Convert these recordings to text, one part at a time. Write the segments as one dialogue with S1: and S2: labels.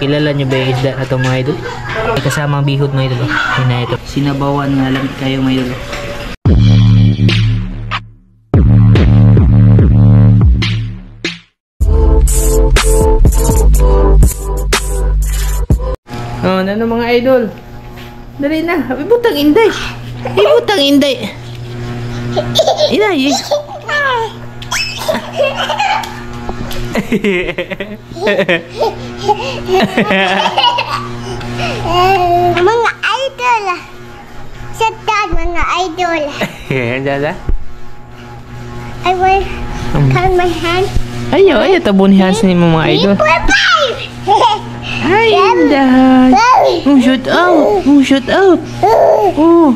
S1: Kilala nyo ba yung isda na ito mga idol? May kasamang bihod mga idol. Yun na ito. Sinabawan nga lang kayo mga idol. Oh, ano mga idol? Dali na. Ibutang inday. Ibutang inday. Inay.
S2: Mga idol. Shutdown mga idol.
S1: Dada.
S2: I will turn my hand.
S1: Ayo, tabon hands ni mga idol. Ay, inday. Shoot out. Shoot out. Oh.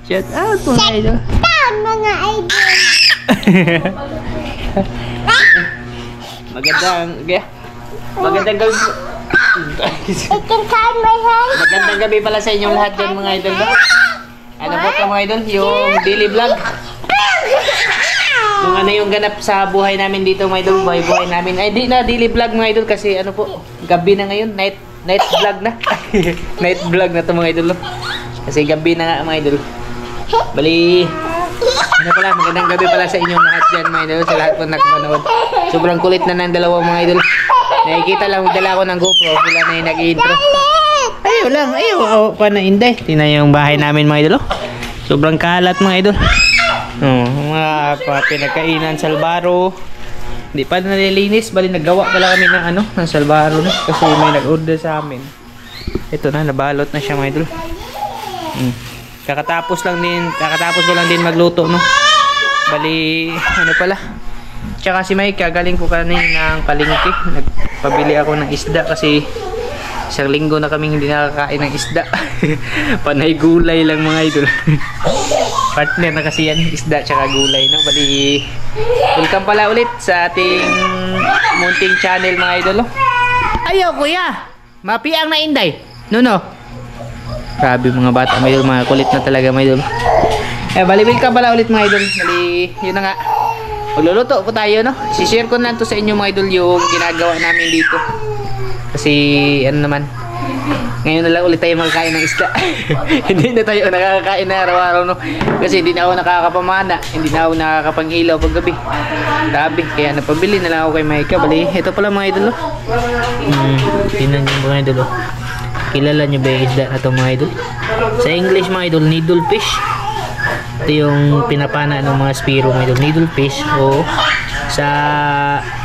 S1: Shout out mga idol.
S2: Shutdown mga idol.
S1: Magandang gabi po.
S2: I can turn my hand.
S1: Magandang gabi pala sa inyong lahat dyan mga idol. Ano po ito mga idol? Yung daily vlog. Kung ano yung ganap sa buhay namin dito mga idol. Buhay namin. Ay di na daily vlog mga idol kasi ano po. Gabi na ngayon. Night vlog na. Night vlog na ito mga idol. Kasi gabi na nga mga idol. Bali. Ano pala, magandang gabi pala sa inyong lahat dyan mga idol, sa lahat po nakapanood. Sobrang kulit na ng dalawang mga idol. Nakikita lang, dala ko ng GoPro, sila na yung nag-intro. Ayaw lang, ayaw pa na inday. Tingnan yung bahay namin mga idol. Sobrang kalat mga idol. Mga pinagkainan, salbaro. Hindi pa nalilinis, bali naggawa pala kami ng ng salbaro na. Kasi may nag-order sa amin. Ito na, nabalot na siya mga idol. Kakatapos ko lang din magluto, no. Bali, ano pala. Tsaka si Mike, galing ko kanina ng palengke. Nagpabili ako ng isda kasi isang linggo na kaming hindi nakakain ng isda. Panay gulay lang mga idol. Partner na kasi yan, isda tsaka gulay, no. Bali, welcome pala ulit sa ating munting channel mga idol, no. Ayaw kuya, mapiang na inday. No. Grabe mga bata, mga idol, mga kulit na talaga mga idol. Bali, welcome pala ulit mga idol. Bali, yun na nga. Magluluto po tayo, no? Si-share ko na to sa inyo mga idol yung ginagawa namin dito. Kasi, ano naman, ngayon na lang ulit tayo makakain ng isda. Hindi na tayo nakakakain na araw-araw, no? Kasi hindi na ako nakakapamana, hindi na ako nakakapanghilaw pag gabi. Grabe, kaya napabili na lang ako kay Maika. Bali, ito pala mga idol, no? Tingnan nyo mga idol, no? Kilala nyo ba yung isda na ito mga idol? Sa English mga idol, needlefish. Ito yung pinapana ng mga spiro mga idol, needlefish. O sa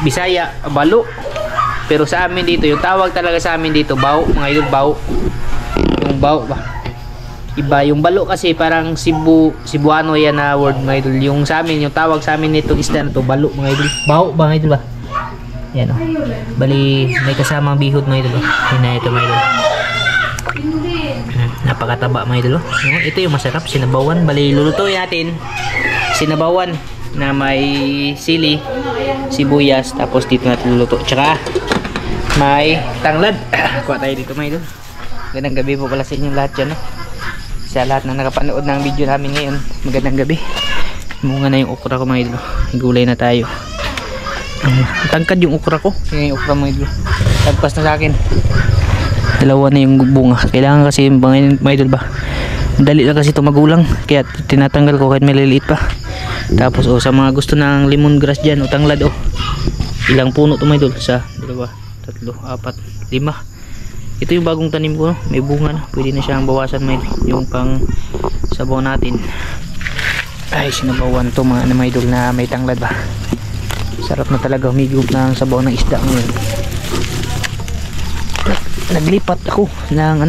S1: Bisaya, balo. Pero sa amin dito, yung tawag talaga sa amin dito, bao mga idol, bao. Yung bao ba? Iba, yung balo kasi parang Cebuano yan na word mga idol. Yung sa amin, yung tawag sa amin nito isda na ito, balo mga idol. Bao ba mga idol ba? Yan o. Bali, may kasamang bihod mga idol. Yun na ito mga idol. Napakataba mga idol. Ito yung masarap, sinabawan. Bali, lulutuin natin sinabawan na may sili, sibuyas, tapos dito natin luluto. Tsaka may tanglad. Kuha tayo dito mga idol. Magandang gabi po pala sa inyong lahat dyan, no? Sa lahat na nakapanood ng video namin ngayon, magandang gabi. Munga na yung okra ko mga idol. Gulay na tayo. Tangkad yung okra ko. Yung okra mga idol, tagpas na sa akin. Dalawa na yung bunga. Kailangan kasi mga idol ba, dali lang kasi ito magulang, kaya tinatanggal ko kahit maliliit pa. Tapos sa mga gusto ng lemongrass dyan o tanglad, ilang puno ito mga idol? Sa 2, 3, 4, 5. Ito yung bagong tanim ko, no? May bunga na, pwede na siyang bawasan mga idol, yung pang sabaw natin. Ay, sinabawan to mga idol na may tanglad ba. Sarap na talaga humigop ng sabaw ng isda ngayon. Naglipat ako ng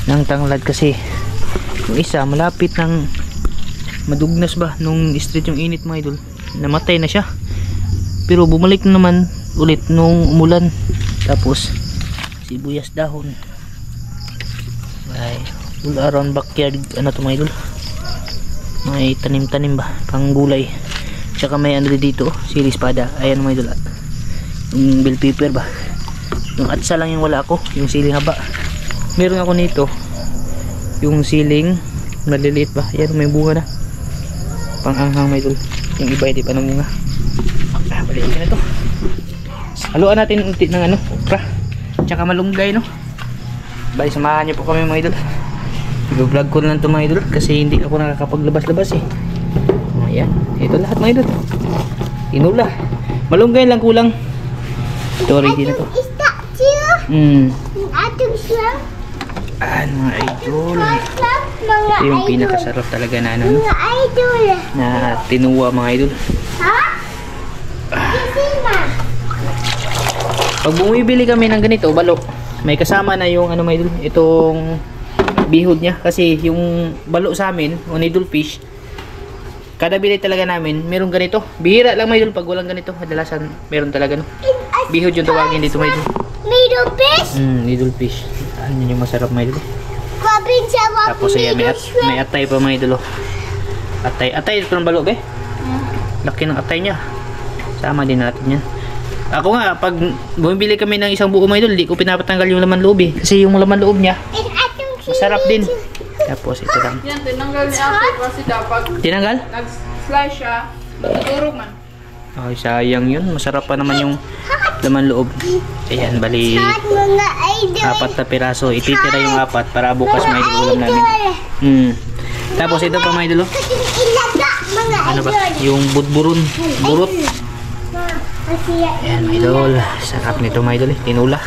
S1: ng tanglad kasi yung isa malapit ng madugnas ba nung street yung init mga idol, namatay na siya, pero bumalik na naman ulit nung umulan. Tapos sibuyas dahon, ay all around backyard to mga idol, may tanim-tanim ba pang gulay. Tsaka may dito, sili espada. Ayan mga idol, yung bell pepper ba. Yung atsa lang yung wala ako, yung siling haba. Meron ako nito, yung siling maliliit ba. Ayan, may bunga na, pang anghang mga idol. Yung iba hindi pa namunga. Balikin ka na to. Haluan natin unti ng ano, okra. Tsaka malunggay, no? Bali, samahan niyo po kami mga idol. I-vlog ko na lang ito mga idol kasi hindi ako nakakapaglabas-labas eh. Ayan, ito lahat mga idol. Tinula. Malunggay lang kulang. Ito ready na to.
S2: Is that you? Atong siya?
S1: Mga idol.
S2: Mga
S1: Ito yung
S2: idol.
S1: pinakasarap talaga na ano,
S2: Mga idol.
S1: na tinuwa mga idol.
S2: Ha? Sina?
S1: Pag bumibili kami ng ganito, balo, may kasama na yung ano mga idol, itong bihod niya. Kasi yung balo sa amin, o needle fish, kada bili talaga namin, meron ganito. Bihira lang mga idol pag walang ganito. Kadalasan, meron talaga no. Bihod yung tawagin dito mga idol.
S2: Middle fish?
S1: Needle fish. Ano yung masarap mga idol.
S2: Kwabing siya
S1: Tapos ayan, may atay pa mga idol. Atay ito ng balo be. Laki ng atay niya. Sama din natin yan. Ako nga, pag bumibili kami ng isang buo mga idol, di ko pinapatanggal yung laman loob eh. Kasi yung laman loob niya, masarap din. Tapos ito lang.
S3: Yan, tinanggal ni Ate kasi dapat
S1: Tinanggal?
S3: nag-slice siya. Natuturo man.
S1: Ay, sayang yun. Masarap pa naman yung laman loob. Ayan, bali
S2: At mga idol.
S1: 4 na piraso. Ititira yung 4 para bukas may ulam namin. Tapos ito pa mga idol.
S2: Ilaga mga
S1: Ano ba?
S2: idol.
S1: Yung budburun. Burot. Ayan, idol. Sarap nito mga idol. Tinula.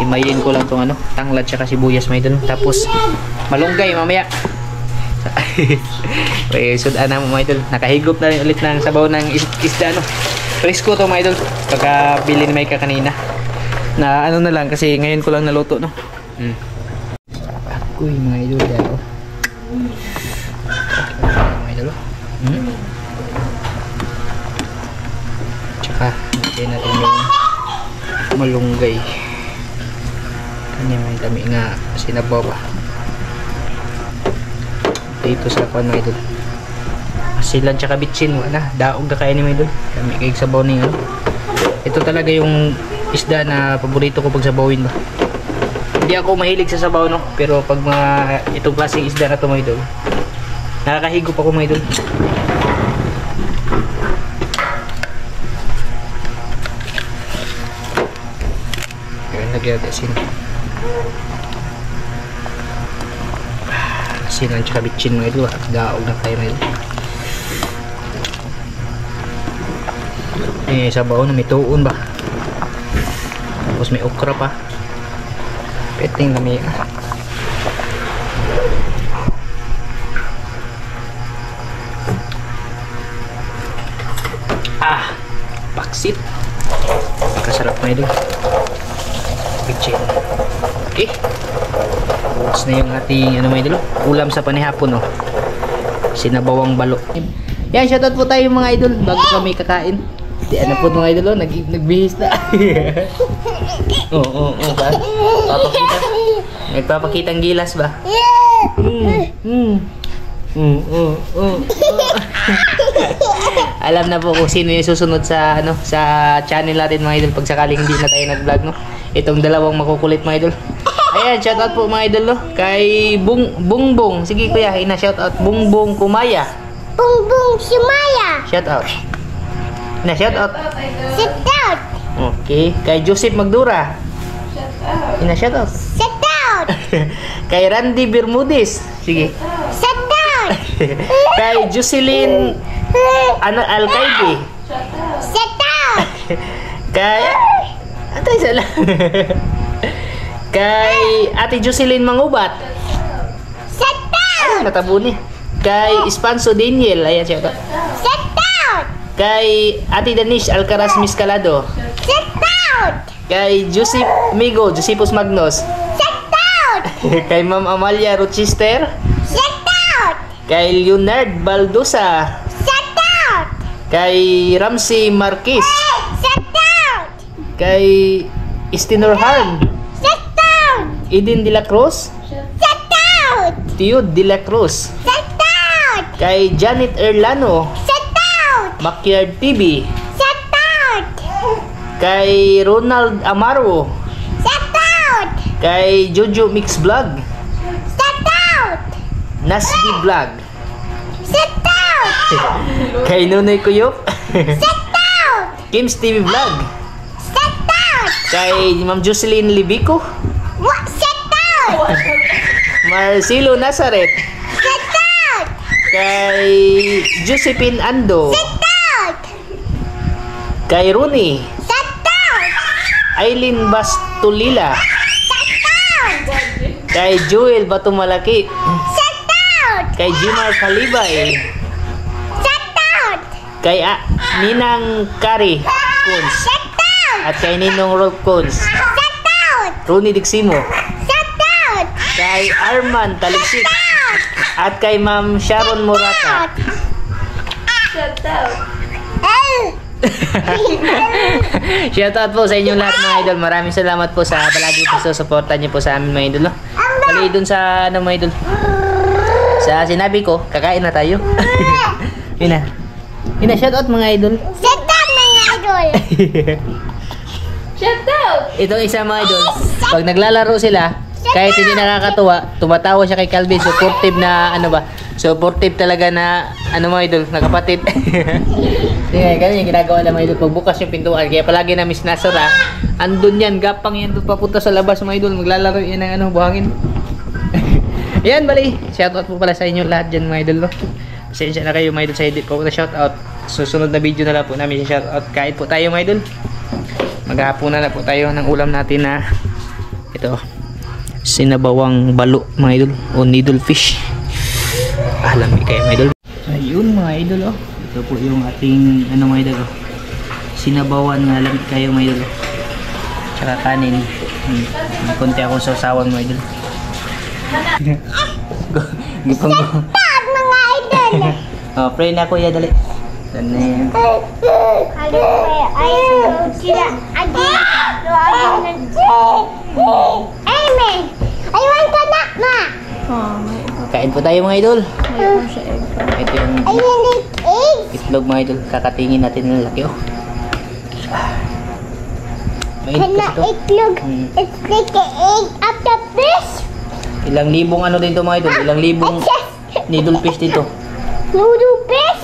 S1: Imayin ko lang tong ano, tanglad siya kasi sibuyas mga idol. Tapos malunggay mamaya. Okay, sudan na mga idol. Nakahigop na rin ulit ng sabaw ng isda no. Presko to mga idol. Pagka bili ni Maika kanina. Na ano na lang kasi ngayon ko lang naluto no. Ako'y mga idol dyan oh. Mga idol oh. Tsaka natin natin yung malunggay. Kanya may dami nga sinabaw pa. Dito sa kuan mga idol. Asilan tsaka bitsin wala. Daog na kaya ni mga idol. Dami kayong sabaw ni ano. Ito talaga yung isda na paborito ko pag sabawin ba. Hindi ako mahilig sa sabaw no. Pero pag mga itong klaseng isda na ito mga idol, nakakahigop ako mga idol. Lagyan natin asin. Asin ang tsaka bitchin mga idol. Daog na tayo mga idol. Sabaw na may tuon ba. Tapos may okra pa. Peting na may paksit. Kasarap mga idol. Bitchin. Okay. Bukas na yung ating ano mga idol. Ulam sa panihapon oh. Sinabawang balo. Yan, shoutout po tayo mga idol bago kami kakain. Di ano po mga idol oh, nagbihis na. Oo. Papakita. Nagpapakitang gilas ba? Alam na po kung sino yung susunod sa ano sa channel natin mga idol pag sakaling hindi na tayo nag-vlog no. Itong dalawang makukulit mga idol. Ayan, shoutout po mga idol no. Kay Bungbong. Sige kuya, ina shoutout Bungbong Kumaya.
S2: Bungbong Sumaya.
S1: Shoutout. Ina shoutout.
S2: Sit down.
S1: Okay, kay Joseph Magdura. Ina shoutout.
S2: Sit down.
S1: Kay Randy Bermudez. Sige.
S2: Sit down.
S1: Kay Jocelyn Alcaide.
S2: Sit down.
S1: Kay Atay sala. Kay Ate Jocelyn Mangubat.
S2: Sit down.
S1: Natabo ni. Kay Espanso Daniel. Ayan siya.
S2: Sit down.
S1: Kay Ate Danish Alcaraz Miscalado.
S2: Sit down.
S1: Kay Joseph Migo Josepus Magnos.
S2: Sit down.
S1: Kay Ma'am Amalia Rochester.
S2: Sit down.
S1: Kay Leonard Baldosa.
S2: Sit down.
S1: Kay Ramsey Marquez.
S2: Sit down.
S1: Kay Istinor Harm.
S2: Sit down.
S1: Eden de la Cruz.
S2: Sit down.
S1: Tiud de la Cruz.
S2: Sit down.
S1: Kay Janet Erlano.
S2: Sit down.
S1: Backyard TV.
S2: Sit down.
S1: Kay Ronald Amaro.
S2: Sit down.
S1: Kay Jojo Mix Vlog.
S2: Sit down.
S1: Nasby Vlog.
S2: Sit down.
S1: Kay Nunoy Kuyop.
S2: Sit down.
S1: Kim's TV Vlog.
S2: Sit down.
S1: Kay Ma'am Jocelyn Libico.
S2: What? Sit down.
S1: Marcelo Nazaret.
S2: Sit down.
S1: Kay Josephine Ando.
S2: Sit down.
S1: Kay Rooney.
S2: Sit down.
S1: Aileen Bastulila.
S2: Sit down.
S1: Kay Joel Batumalaki.
S2: Sit down.
S1: Kay Jimar Kalibay.
S2: Sit down.
S1: Kay Ninang Kari Kuns.
S2: Sit down.
S1: At kay Ninong Rolf Kuns.
S2: Sit down.
S1: Rooney Digsimo.
S2: Sit down.
S1: Kay Arman Taliksik. At kay Ma'am Sharon Morata.
S3: Shut up.
S1: Shout out po sa inyong lahat mga idol. Maraming salamat po sa palagi po sa suporta niyo po sa amin mga idol. No? Bali dun sa ano mga idol. Sa sinabi ko, kakain na tayo. Yun na. Yun na, shout out mga idol.
S2: Sit down, mga idol.
S3: Shut up.
S1: Itong isa mga idol, pag naglalaro sila, kahit hindi nakakatuwa, tumatawa siya kay Calvin. Supportive na ano ba? Supportive talaga na ano mga idol, na kapatid. Sige, ganyan yung ginagawa ng mga idol. Pagbukas yung pintuan, kaya palagi na miss nasara. Andun yan, gapang yan doon papunta sa labas mga idol. Maglalaro yan ng ano, buhangin. Yan bali, shoutout po pala sa inyo lahat dyan mga idol. No? Pasensya na kayo mga idol sa edit ko na shoutout. Susunod na video na lang po namin sa shoutout. Kain po tayo mga idol. Maghahapunan na po tayo ng ulam natin na ito, sinabawang balo mga idol o needle fish. Alam mo kayo mga idol. Ayun mga idol oh. Ito po yung ating ano mga idol oh. Sinabawan nga alam kayo mga idol oh. Tsaka kanin. May konti akong sausawan mga idol. Gipang ko.
S2: Sit mga idol.
S1: Oh, pray na kuya dali. Tanim.
S2: Amen. I want to knock ma.
S3: Oh, may
S1: Kain po tayo mga idol.
S3: mayroon siya egg.
S1: Ito yung
S2: I want eggs.
S1: itlog mga idol. Kakatingin natin ng laki oh. Mainit
S2: Can
S1: kasi to.
S2: itlog? It's like an egg of the fish.
S1: Ilang libong ano din to mga idol. Ilang libong needle fish dito.
S2: Noodle fish.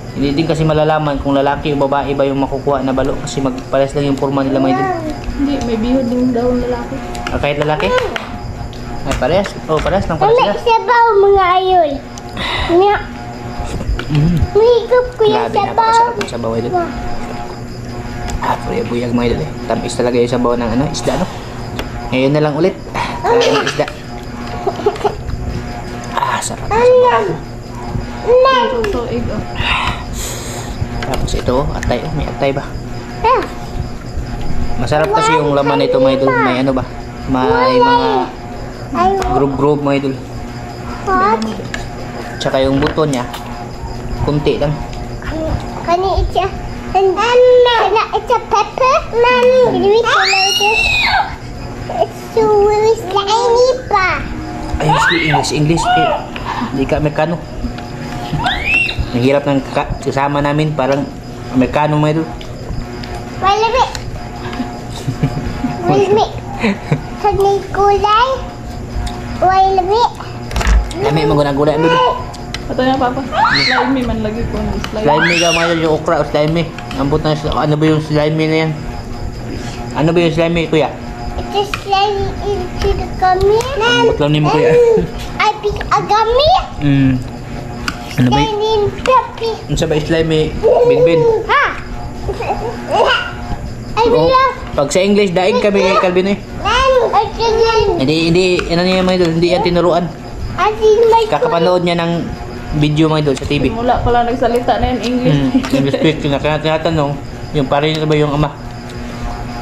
S1: Hindi din kasi malalaman kung lalaki o babae ba yung makukuha na balo. Kasi magpares lang yung forma nila mga idol.
S3: Hindi, may bihod din daw ang lalaki.
S1: Ah, kahit lalaki? Ay, pares. Oh, pares lang pala
S2: May
S1: sila.
S2: sabaw mga idol. Nga. Mahigop ko yung
S1: Grabe,
S2: sabaw.
S1: napakasarap yung sabaw idol. Ah, buyag mga idol eh. Tamis talaga yung sabaw ng ano, isda no. Ngayon na lang ulit. Ng isda. Ah, sarap yung sabaw.
S3: So, egg oh.
S1: Tapos ito, atay. May atay ba? Masarap kasi yung laman nito mga idol. May ano ba? May mga group mga idol.
S2: What?
S1: Tsaka yung buto niya, kunti lang.
S2: Can you eat it? And then it's a pepper. Man, can you eat it like this? It's so really slimy pa.
S1: Ay, English. Eh, hindi ka Amerikano. Ang hirap ng kasama namin, parang Amerikano mga idol.
S2: Wait a bit. Wait a bit. Can you gulay? Wait a bit.
S1: Kami maguna-guna idol.
S3: Ito na papa. Slimy man lagi ko. Slimy.
S1: Slimy ka mga idol, yung okra o slimy. Ambot na, ano ba yung slimy na yan? Ano ba yung slimy kuya?
S2: It's a slimy into the gummy.
S1: Ambot lang ni mo kuya.
S2: I pick a gummy.
S1: Ano ba
S2: Then in puppy.
S1: Ano sa ba slimy? Binbin.
S2: Ha? I
S1: Oh,
S2: will.
S1: pag sa English, daig kami kay Calvin eh.
S2: Then I can.
S1: Hindi, ano niya mga idol, hindi yan tinuruan.
S2: I see my.
S1: Kakapanood niya ng video mga idol sa TV.
S3: Mula pala nagsalita na yung English.
S1: English speak, tinatanong, yung parinir ba yung ama?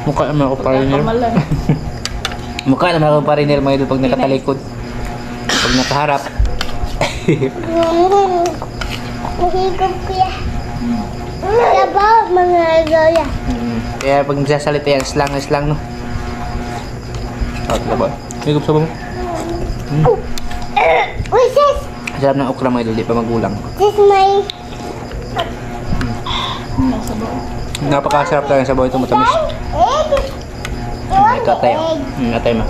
S1: Mukha naman ako parinir.
S3: Kamalan.
S1: Mukha naman ako parinir mga idol pag nakatalikod. Pag nakaharap.
S2: Mahigop ko yan. Sabaw mga lola.
S1: Kaya pag nagsasalita yan, slang no. Okay ba? Higop sa mo.
S2: What's this?
S1: Sarap ng okra mga idol, di pa magulang.
S2: This is my.
S3: Nasa ba?
S1: Napakasarap talaga sa sabaw ito, matamis.
S2: Egg.
S1: Ito atay. Atay ma.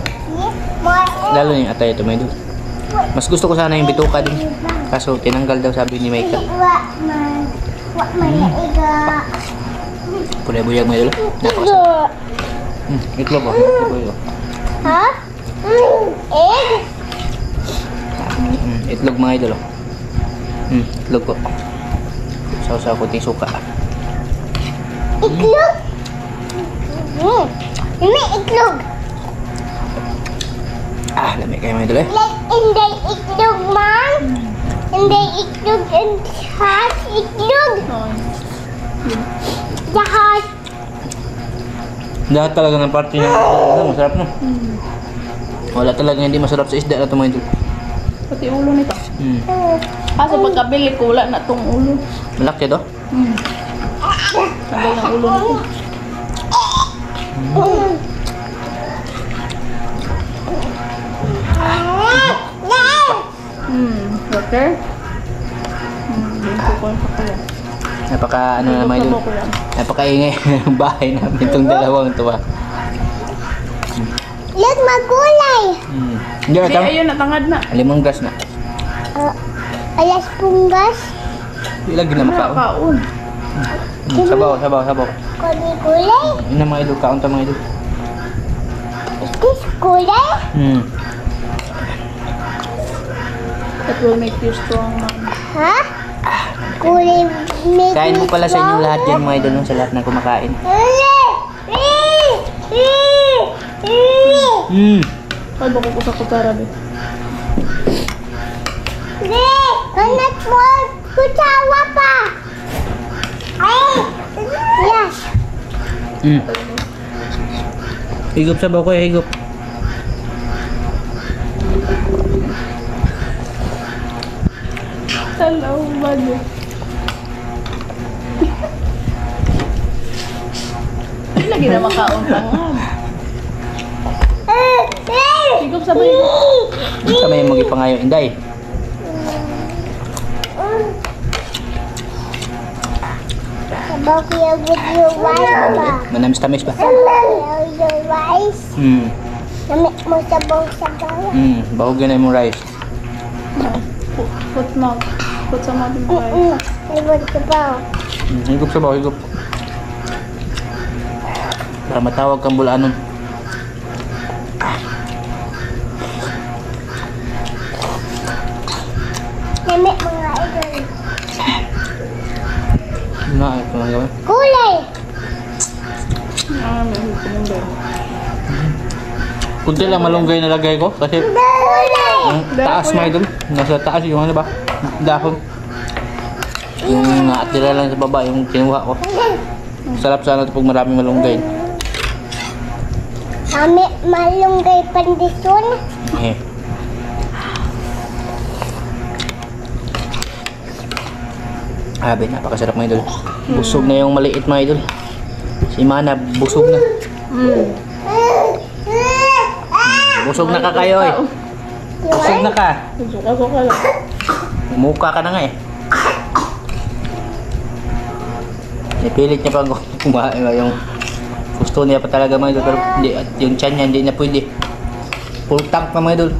S2: More
S1: Lalo yung atay ito mga idol. Mas gusto ko sana yung bituka din.
S2: egg.
S1: Kaso tinanggal daw sabi ni Micah.
S2: What man iga.
S1: Pulay buyag mo idol. Napakasarap. Itlog oh. Itlog.
S2: Ha? Egg?
S1: Itlog mga idol oh. Itlog po. Sausaw ko ting suka.
S2: Itlog? May itlog.
S1: Lamig kayo mga idol eh.
S2: Like inday itlog man. Inday itlog and has itlog. Jahat.
S1: Lahat talaga ng parte ng masarap no? Wala talaga hindi masarap sa isda na ito mga idol.
S3: Pati ulo nito. Sa pagkabili ko, wala na tong ulo.
S1: Malaki to?
S3: Tagal ng ulo nito. Water? Bento ko yung pakula.
S1: Napaka ano na mga idol. Napakaingay ng bahay namin itong dalawang to ah.
S2: Look, magulay.
S1: Hindi na tama.
S3: Ayun, natangad na.
S1: Limang gas na.
S2: Alas punggas.
S1: Ilagin na makaon.
S3: Nakaon.
S1: Sabaw.
S2: Kani gulay.
S1: Yun na mga idol. Kaon ta mga idol.
S2: Is this gulay?
S3: That will make you strong, man.
S2: Ha? Gulay make
S1: Kain mo
S2: me
S1: pala sa inyo
S2: strong.
S1: lahat yan mga idol sa lahat ng kumakain.
S3: Ay, bako ko sa kutsara, be.
S2: Anak mo, kutawa pa. Ay, yes.
S1: Higop sabaw ko higop.
S3: Hello, buddy. Hindi lagi na makaon tangad. Higop sa bayo.
S1: Sa may mga ipangayo inday.
S2: Sabaw ko yung with your rice ba?
S1: Manamis-tamis ba?
S2: Sabaw yung rice. Namit mo sabaw.
S1: Bahog yun na yung rice.
S3: Put mouth. Put sa mouth mo kayo.
S2: I want sabaw.
S1: Higop sabaw, higop. Para matawag kang bulanon.
S2: Namit mga idol.
S1: Ito mga gawin.
S2: Gulay.
S3: May hukong yung bayo.
S1: Kunti lang malunggay na lagay ko kasi
S2: Gulay.
S1: ang taas mga idol. Nasa taas yung ano ba? Dahon. Yung natira lang sa baba yung kinuha ko. Sarap sana ito pag maraming malunggay.
S2: Namit malunggay pandison.
S1: Napakasarap mga idol. Busog na yung maliit mga idol. Si Mana busog na. Busog na ka kayo eh. Busog na ka.
S3: Suka-suka lang.
S1: Mukha ka na nga eh. Ipilit niya pang kumain yung gusto niya pa talaga mga idol. Pero hindi, yung tiyan niya hindi na pwede. Full tank pa mga idol.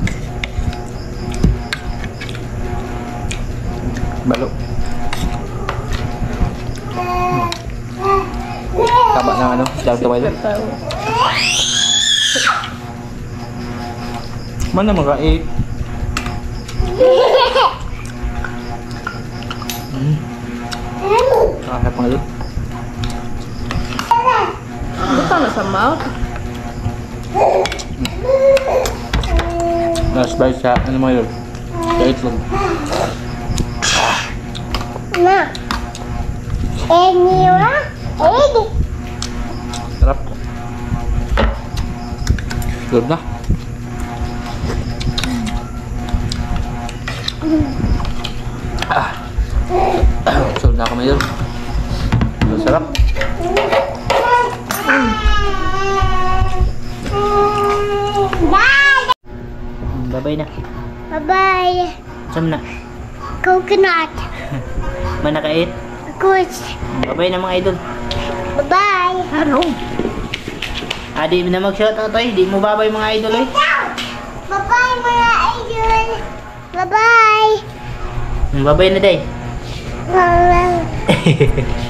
S1: Balo. Kaba ng ano, daw to idol. Mana makain? Kahit mga idol.
S3: Basta na sa mouth.
S1: Nasbay sa ano mga idol. Sa itlog.
S2: Na. Eniwa. Egg.
S1: Sarap. Good na. Solve na ako mga idol. Sarap. Bye-bye na.
S2: Bye-bye.
S1: Saan na?
S2: Coconut.
S1: Manakait?
S2: Good.
S1: Bye-bye na mga idol.
S2: Bye-bye.
S1: Ano? Di na mag-shoutout ay. Di mo bye-bye mga idol ay.
S2: Bye-bye mga idol. Bye-bye.
S1: Babay na, day.
S2: Wow.